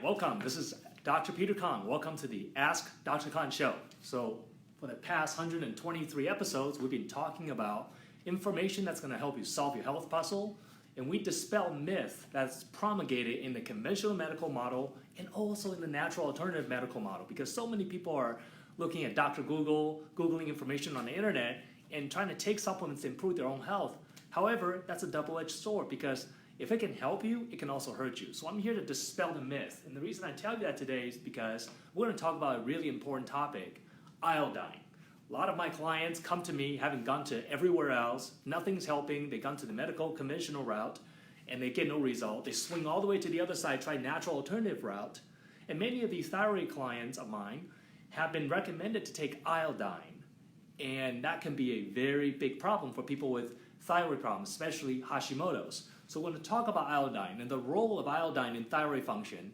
welcome. This is Dr. Peter Kong. Welcome to the Ask Dr. Kong show. So for the past 123 episodes, we've been talking about information that's going to help you solve your health puzzle, and we dispel myth that's promulgated in the conventional medical model and also in the natural alternative medical model, because so many people are looking at Dr. Google, Googling information on the internet, and trying to take supplements to improve their own health. However, that's a double-edged sword, because if it can help you, it can also hurt you. So I'm here to dispel the myth. And the reason I tell you that today is because we're going to talk about a really important topic, iodine. A lot of my clients come to me having gone to everywhere else, nothing's helping, they've gone to the medical conventional route, and they get no result. They swing all the way to the other side, try natural alternative route. And many of these thyroid clients of mine have been recommended to take iodine. And that can be a very big problem for people with thyroid problems, especially Hashimoto's. So we're going to talk about iodine and the role of iodine in thyroid function,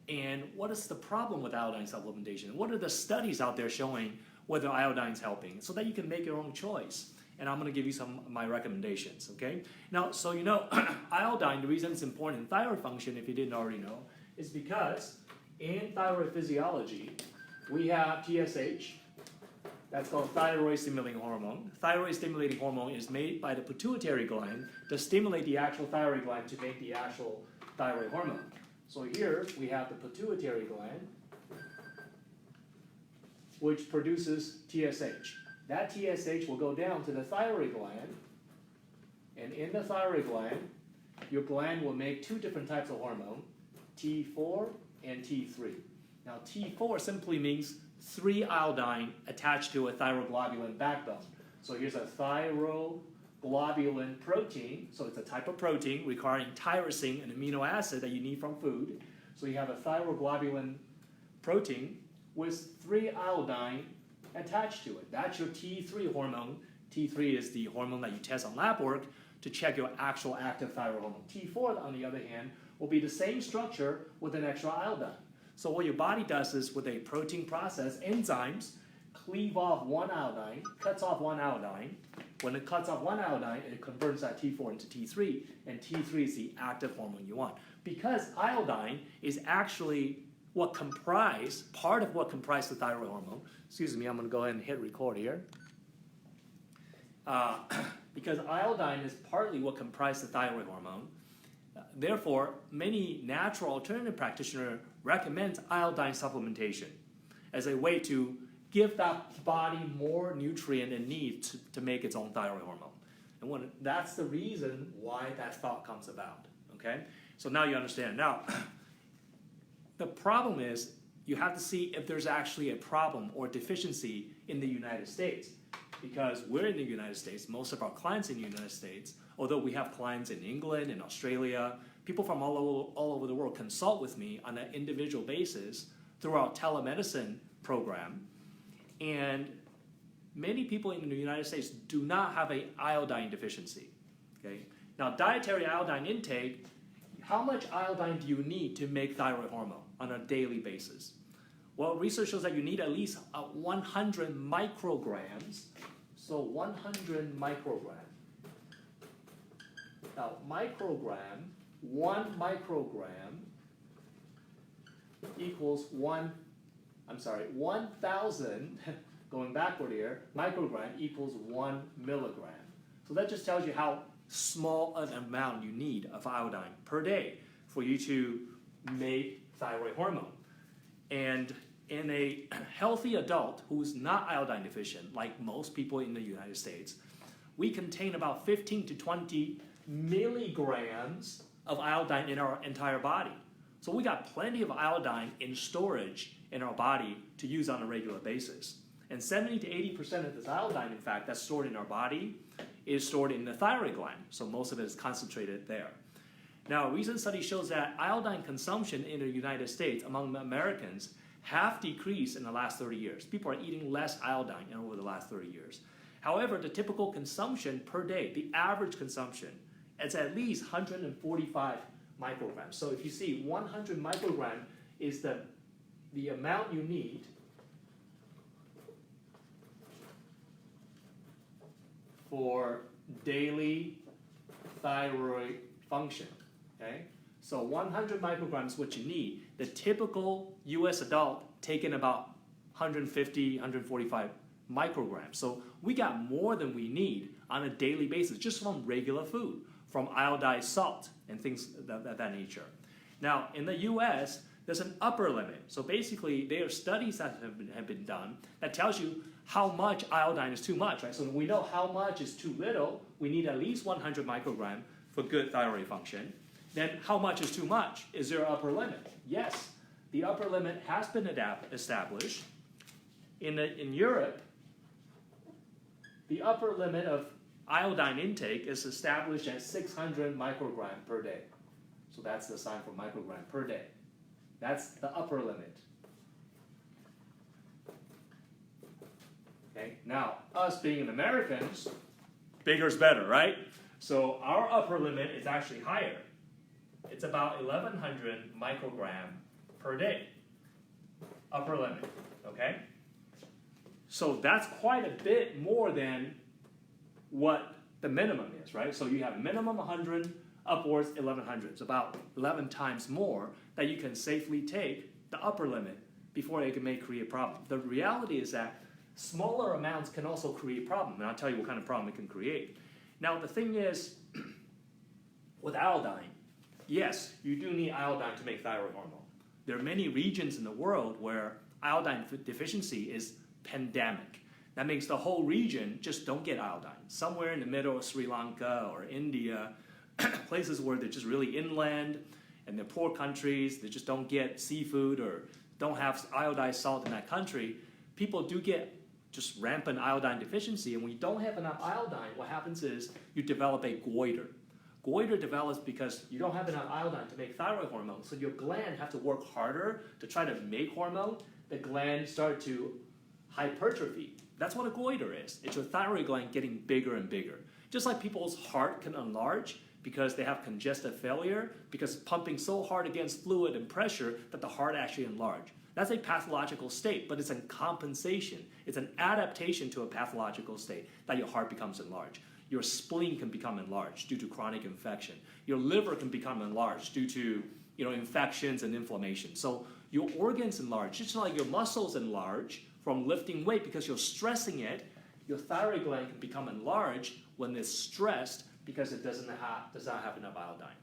and what is the problem with iodine supplementation. What are the studies out there showing whether iodine is helping, so that you can make your own choice. And I'm going to give you some of my recommendations, okay? Now, so you know, iodine, the reason it's important in thyroid function, if you didn't already know, is because in thyroid physiology, we have TSH, that's called thyroid stimulating hormone. Thyroid stimulating hormone is made by the pituitary gland to stimulate the actual thyroid gland to make the actual thyroid hormone. So here we have the pituitary gland, which produces TSH. That TSH will go down to the thyroid gland, and in the thyroid gland, your gland will make two different types of hormone, T4 and T3. Now T4 simply means 3 iodine attached to a thyroglobulin backbone. So here's a thyroglobulin protein. So it's a type of protein requiring tyrosine, an amino acid that you need from food. So you have a thyroglobulin protein with 3 iodine attached to it. That's your T3 hormone. T3 is the hormone that you test on lab work to check your actual active thyroid hormone. T4, on the other hand, will be the same structure with an extra iodine. So what your body does is, with a protein process, enzymes cleave off one iodine, cuts off one iodine. When it cuts off one iodine, it converts that T4 into T3, and T3 is the active hormone you want. Because iodine is actually part of what comprises the thyroid hormone. Excuse me, I'm going to go ahead and hit record here. Because iodine is partly what comprises the thyroid hormone. Therefore, many natural alternative practitioners recommend iodine supplementation as a way to give that body more nutrient it needs to make its own thyroid hormone. And that's the reason why that thought comes about, okay? So now you understand. Now, the problem is you have to see if there's actually a problem or deficiency in the United States. Because we're in the United States, most of our clients in the United States, although we have clients in England and Australia, people from all over the world consult with me on an individual basis through our telemedicine program. And many people in the United States do not have an iodine deficiency. Okay? Now, dietary iodine intake, how much iodine do you need to make thyroid hormone on a daily basis? Well, research shows that you need at least 100 micrograms. So 100 microgram. Now, one microgram equals 1,000, going backward here, microgram equals 1 milligram. So that just tells you how small an amount you need of iodine per day for you to make thyroid hormone. And in a healthy adult who's not iodine deficient, like most people in the United States, we contain about 15 to 20 milligrams of iodine in our entire body. So we got plenty of iodine in storage in our body to use on a regular basis. And 70 to 80% of this iodine, in fact, that's stored in our body is stored in the thyroid gland. So most of it is concentrated there. Now, a recent study shows that iodine consumption in the United States among Americans have decreased in the last 30 years. People are eating less iodine over the last 30 years. However, the typical consumption per day, the average consumption, is at least 145 micrograms. So if you see 100 microgram is the amount you need for daily thyroid function, okay? So 100 micrograms is what you need. The typical US adult taking about 150, 145 micrograms. So we got more than we need on a daily basis just from regular food, from iodized salt and things of that nature. Now, in the US, there's an upper limit. So basically, there are studies that have been done that tells you how much iodine is too much, right? So we know how much is too little. We need at least 100 microgram for good thyroid function. Then how much is too much? Is there an upper limit? Yes, the upper limit has been established. In Europe, the upper limit of iodine intake is established at 600 microgram per day. So that's the sign for microgram per day. That's the upper limit. Okay, now us being Americans, bigger is better, right? So our upper limit is actually higher. It's about 1100 microgram per day. Upper limit, okay? So that's quite a bit more than what the minimum is, right? So you have minimum 100, upwards 1100. It's about 11 times more that you can safely take the upper limit before it may create a problem. The reality is that smaller amounts can also create a problem, and I'll tell you what kind of problem it can create. Now the thing is, with iodine, yes, you do need iodine to make thyroid hormone. There are many regions in the world where iodine deficiency is pandemic. That means the whole region just don't get iodine. Somewhere in the middle of Sri Lanka or India, places where they're just really inland and they're poor countries, they just don't get seafood or don't have iodized salt in that country, people do get just rampant iodine deficiency. And when you don't have enough iodine, what happens is you develop a goiter. Goiter develops because you don't have enough iodine to make thyroid hormone. So your gland have to work harder to try to make hormone. The gland start to hypertrophy. That's what a goiter is. It's your thyroid gland getting bigger and bigger. Just like people's heart can enlarge because they have congestive failure, because pumping so hard against fluid and pressure that the heart actually enlarge. That's a pathological state, but it's a compensation. It's an adaptation to a pathological state that your heart becomes enlarged. Your spleen can become enlarged due to chronic infection. Your liver can become enlarged due to infections and inflammation. So your organs enlarge, just like your muscles enlarge from lifting weight because you're stressing it. Your thyroid gland can become enlarged when it's stressed because it does not have enough iodine.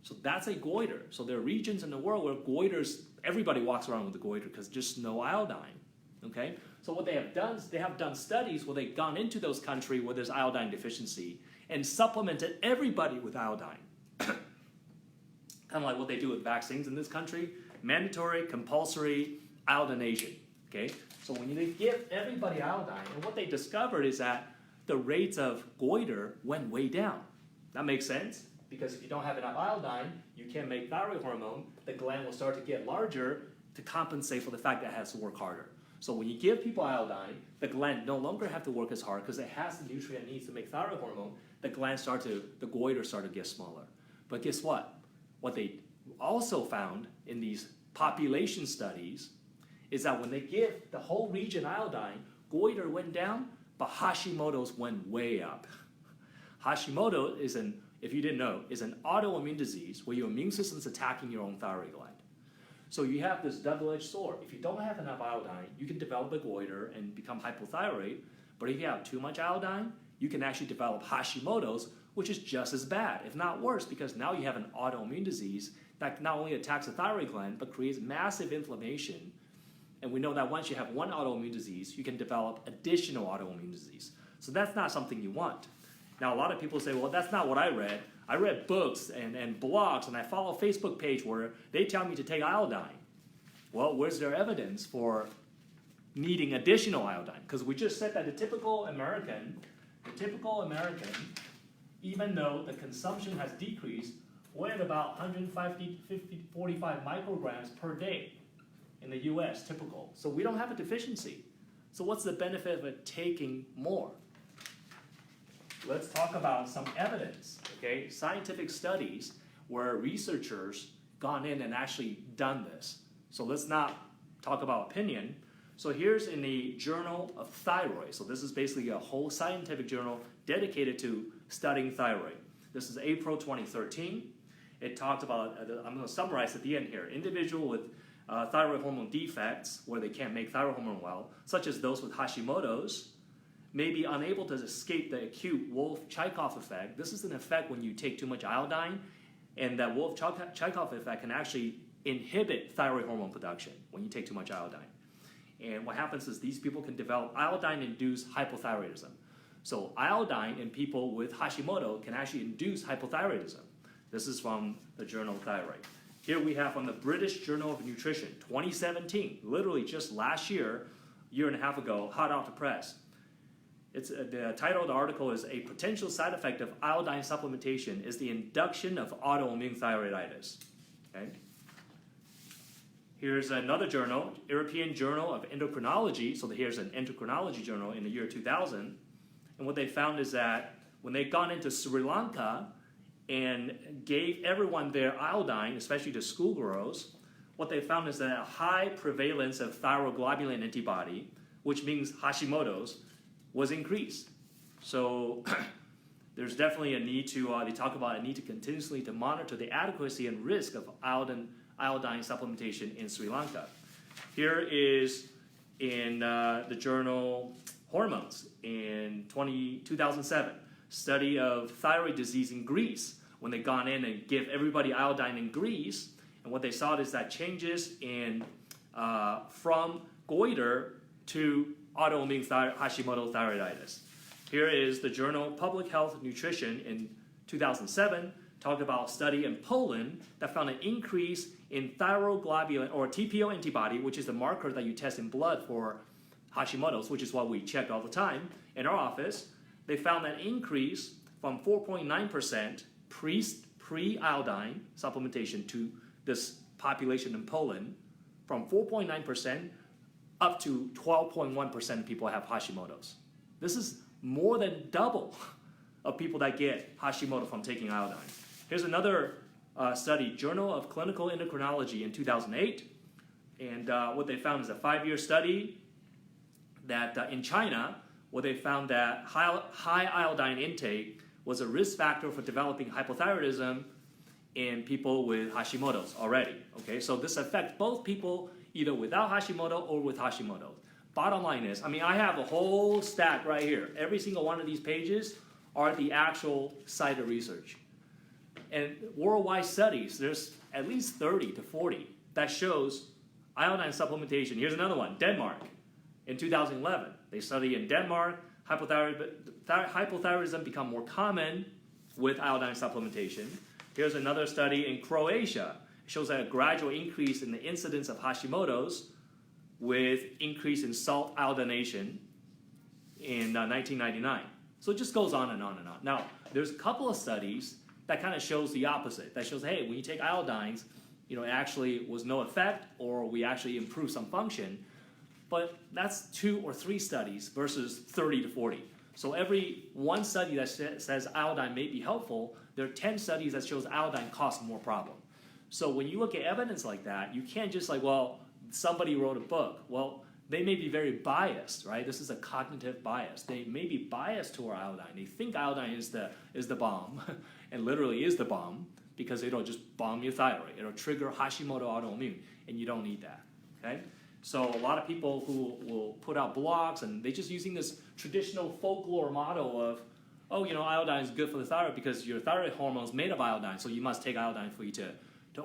So that's a goiter. So there are regions in the world where goiters, everybody walks around with a goiter because just no iodine. Okay? So what they have done is they have done studies where they've gone into those countries where there's iodine deficiency and supplemented everybody with iodine. Kind of like what they do with vaccines in this country. Mandatory, compulsory iodination. Okay? So when you give everybody iodine, and what they discovered is that the rates of goiter went way down. That makes sense? Because if you don't have enough iodine, you can't make thyroid hormone. The gland will start to get larger to compensate for the fact that it has to work harder. So when you give people iodine, the gland no longer have to work as hard because it has the nutrient it needs to make thyroid hormone. The goiter start to get smaller. But guess what? What they also found in these population studies is that when they give the whole region iodine, goiter went down, but Hashimoto's went way up. Hashimoto is if you didn't know, is an autoimmune disease where your immune system is attacking your own thyroid gland. So you have this double-edged sword. If you don't have enough iodine, you can develop a goiter and become hypothyroid. But if you have too much iodine, you can actually develop Hashimoto's, which is just as bad, if not worse, because now you have an autoimmune disease that not only attacks the thyroid gland, but creates massive inflammation. And we know that once you have one autoimmune disease, you can develop additional autoimmune disease. So that's not something you want. Now, a lot of people say, well, that's not what I read. I read books and blogs, and I follow a Facebook page where they tell me to take iodine. Well, where's their evidence for needing additional iodine? Because we just said that the typical American, even though the consumption has decreased, we're at about 45 micrograms per day in the US, typical. So we don't have a deficiency. So what's the benefit of it taking more? Let's talk about some evidence, okay? Scientific studies where researchers gone in and actually done this. So let's not talk about opinion. So here's in the Journal of Thyroid. So this is basically a whole scientific journal dedicated to studying thyroid. This is April 2013. it talked about, I'm going to summarize at the end here, individual with thyroid hormone defects where they can't make thyroid hormone well, such as those with Hashimoto's, may be unable to escape the acute Wolff-Chaikoff effect. This is an effect when you take too much iodine, and that Wolff-Chaikoff effect can actually inhibit thyroid hormone production when you take too much iodine. And what happens is these people can develop iodine-induced hypothyroidism. So iodine in people with Hashimoto can actually induce hypothyroidism. This is from the journal Thyroid. Here we have from the British Journal of Nutrition, 2017, literally just last year and a half ago, hot off the press. The title of the article is "A Potential Side Effect of Iodine Supplementation is the Induction of Autoimmune Thyroiditis." Okay. Here's another journal, European Journal of Endocrinology. So here's an endocrinology journal in the year 2000. And what they found is that when they got into Sri Lanka and gave everyone their iodine, especially the schoolgirls, what they found is that a high prevalence of thyroglobulin antibody, which means Hashimoto's, was increased. So there's definitely a need to, they talk about a need to continuously to monitor the adequacy and risk of iodine supplementation in Sri Lanka. Here is in the journal Hormones in 2007, study of thyroid disease in Greece, when they gone in and give everybody iodine in Greece, and what they saw is that changes in from goiter to autoimmune Hashimoto thyroiditis. Here is the journal Public Health Nutrition in 2007, talked about a study in Poland that found an increase in thyroglobulin or TPO antibody, which is the marker that you test in blood for Hashimoto's, which is what we check all the time in our office. They found an increase from 4.9% pre-iodine supplementation to this population in Poland, from 4.9% up to 12.1% of people have Hashimoto's. This is more than double of people that get Hashimoto from taking iodine. Here's another study, Journal of Clinical Endocrinology in 2008. And what they found is a 5-year study that in China, where they found that high iodine intake was a risk factor for developing hypothyroidism in people with Hashimoto's already. Okay, so this affects both people either without Hashimoto or with Hashimoto. Bottom line is, I have a whole stack right here. Every single one of these pages are the actual cited research. And worldwide studies, there's at least 30 to 40 that shows iodine supplementation. Here's another one, Denmark. In 2011, they study in Denmark, hypothyroidism become more common with iodine supplementation. Here's another study in Croatia. It shows that a gradual increase in the incidence of Hashimoto's with increase in salt iodination in 1999. So it just goes on and on and on. Now, there's a couple of studies that kind of shows the opposite. That shows, hey, when you take iodines, it actually was no effect, or we actually improve some function. But that's 2 or 3 studies versus 30 to 40. So every one study that says iodine may be helpful, there are 10 studies that shows iodine causes more problem. So when you look at evidence like that, you can't just somebody wrote a book. Well, they may be very biased, right? This is a cognitive bias. They may be biased toward iodine. They think iodine is the bomb, and literally is the bomb, because it'll just bomb your thyroid. It'll trigger Hashimoto autoimmune, and you don't need that, okay? So a lot of people who will put out blogs, and they're just using this traditional folklore model of, iodine is good for the thyroid because your thyroid hormone is made of iodine, so you must take iodine for you to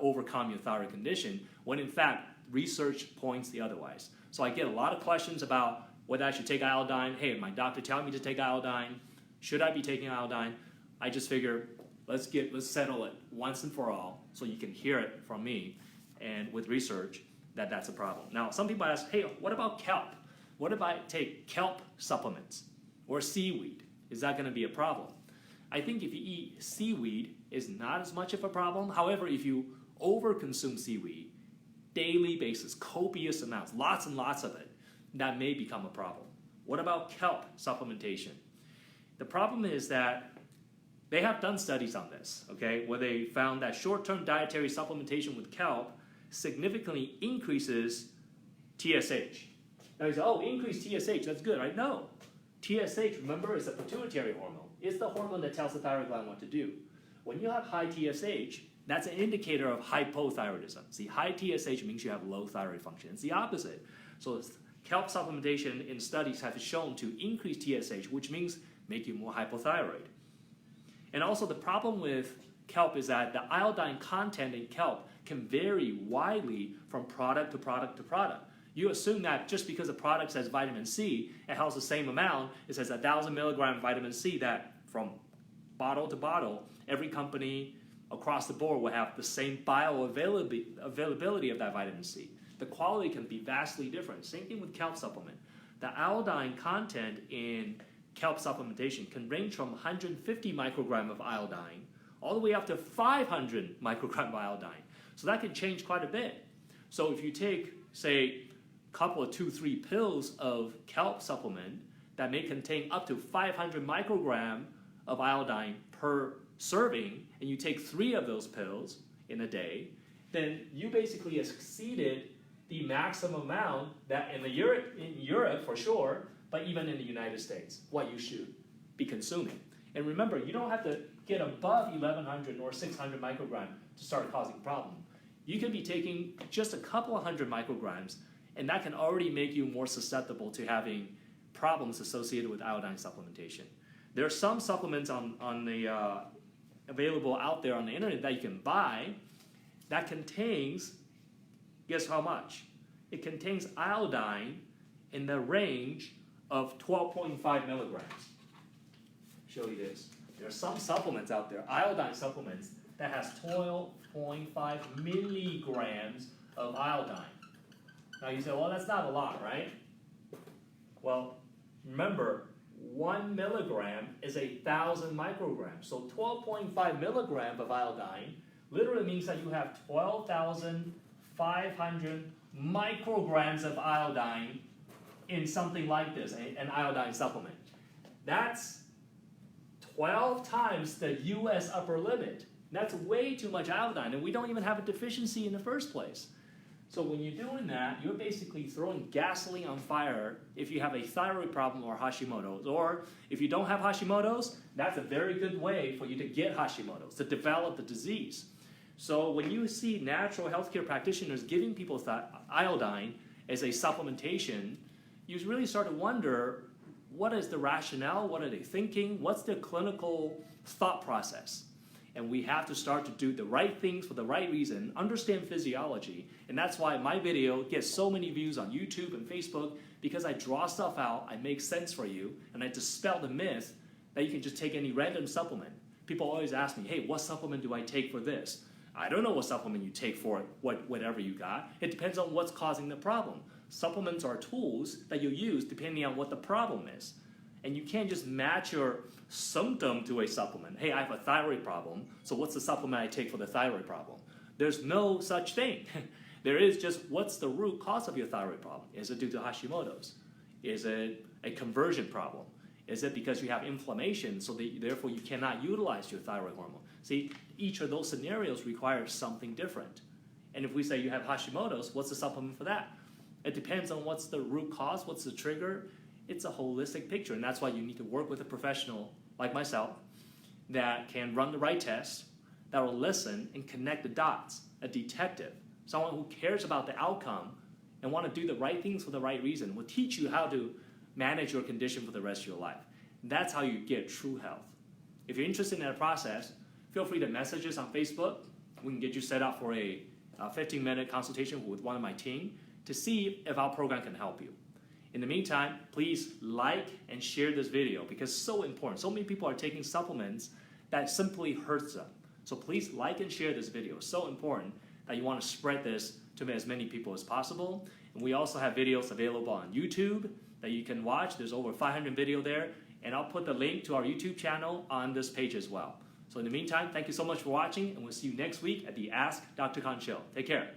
overcome your thyroid condition, when in fact, research points the otherwise. So I get a lot of questions about whether I should take iodine. Hey, my doctor telling me to take iodine. Should I be taking iodine? I just figure, let's settle it once and for all so you can hear it from me, and with research, that's a problem. Now, some people ask, hey, what about kelp? What if I take kelp supplements or seaweed? Is that going to be a problem? I think if you eat seaweed, it's not as much of a problem. However, if you overconsume seaweed, daily basis, copious amounts, lots and lots of it, that may become a problem. What about kelp supplementation? The problem is that they have done studies on this, okay, where they found that short-term dietary supplementation with kelp significantly increases TSH. Now you say, increase TSH, that's good, right? No. TSH, remember, is a pituitary hormone. It's the hormone that tells the thyroid gland what to do. When you have high TSH, That's an indicator of hypothyroidism. See, high TSH means you have low thyroid function. It's the opposite. So kelp supplementation in studies have shown to increase TSH, which means make you more hypothyroid. And also the problem with kelp is that the iodine content in kelp can vary widely from product to product to product. You assume that just because a product says vitamin C, it has the same amount, it says 1,000 milligram vitamin C, that from bottle to bottle, every company across the board will have the same bioavailability of that vitamin C. The quality can be vastly different. Same thing with kelp supplement. The iodine content in kelp supplementation can range from 150 microgram of iodine all the way up to 500 microgram of iodine. So that can change quite a bit. So if you take, say, a couple of 2-3 pills of kelp supplement that may contain up to 500 microgram of iodine per serving, and you take 3 of those pills in a day, then you basically exceeded the maximum amount that in Europe for sure, but even in the United States, what you should be consuming. And remember, you don't have to get above 1,100 or 600 microgram to start causing problem. You can be taking just a couple of hundred micrograms, and that can already make you more susceptible to having problems associated with iodine supplementation. There are some supplements available out there on the internet that you can buy that contains, guess how much? It contains iodine in the range of 12.5 milligrams. Show you this. There are some supplements out there, iodine supplements, that has 12.5 milligrams of iodine. Now you say, well, that's not a lot, right? Well, remember, 1 milligram is 1,000 micrograms. So 12.5 milligrams of iodine literally means that you have 12,500 micrograms of iodine in something like this, an iodine supplement. That's 12 times the US upper limit. That's way too much iodine, and we don't even have a deficiency in the first place. So when you're doing that, you're basically throwing gasoline on fire if you have a thyroid problem or Hashimoto's. Or if you don't have Hashimoto's, that's a very good way for you to get Hashimoto's, to develop the disease. So when you see natural healthcare practitioners giving people iodine as a supplementation, you really start to wonder, what is the rationale? What are they thinking? What's their clinical thought process? And we have to start to do the right things for the right reason, understand physiology, and that's why my video gets so many views on YouTube and Facebook, because I draw stuff out, I make sense for you, and I dispel the myth that you can just take any random supplement. People always ask me, hey, what supplement do I take for this? I don't know what supplement you take for whatever you got. It depends on what's causing the problem. Supplements are tools that you use depending on what the problem is. And you can't just match your symptom to a supplement. Hey, I have a thyroid problem, so what's the supplement I take for the thyroid problem? There's no such thing. There is just, what's the root cause of your thyroid problem? Is it due to Hashimoto's? Is it a conversion problem? Is it because you have inflammation, so therefore you cannot utilize your thyroid hormone? See, each of those scenarios requires something different. And if we say you have Hashimoto's, what's the supplement for that? It depends on what's the root cause, what's the trigger. It's a holistic picture, and that's why you need to work with a professional like myself that can run the right tests, that will listen and connect the dots, a detective, someone who cares about the outcome and want to do the right things for the right reason, will teach you how to manage your condition for the rest of your life. That's how you get true health. If you're interested in that process, feel free to message us on Facebook. We can get you set up for a 15-minute consultation with one of my team to see if our program can help you. In the meantime, please like and share this video because it's so important. So many people are taking supplements that simply hurts them. So please like and share this video. It's so important that you want to spread this to as many people as possible. And we also have videos available on YouTube that you can watch. There's over 500 videos there. And I'll put the link to our YouTube channel on this page as well. So in the meantime, thank you so much for watching, and we'll see you next week at the Ask Dr. Khan Show. Take care.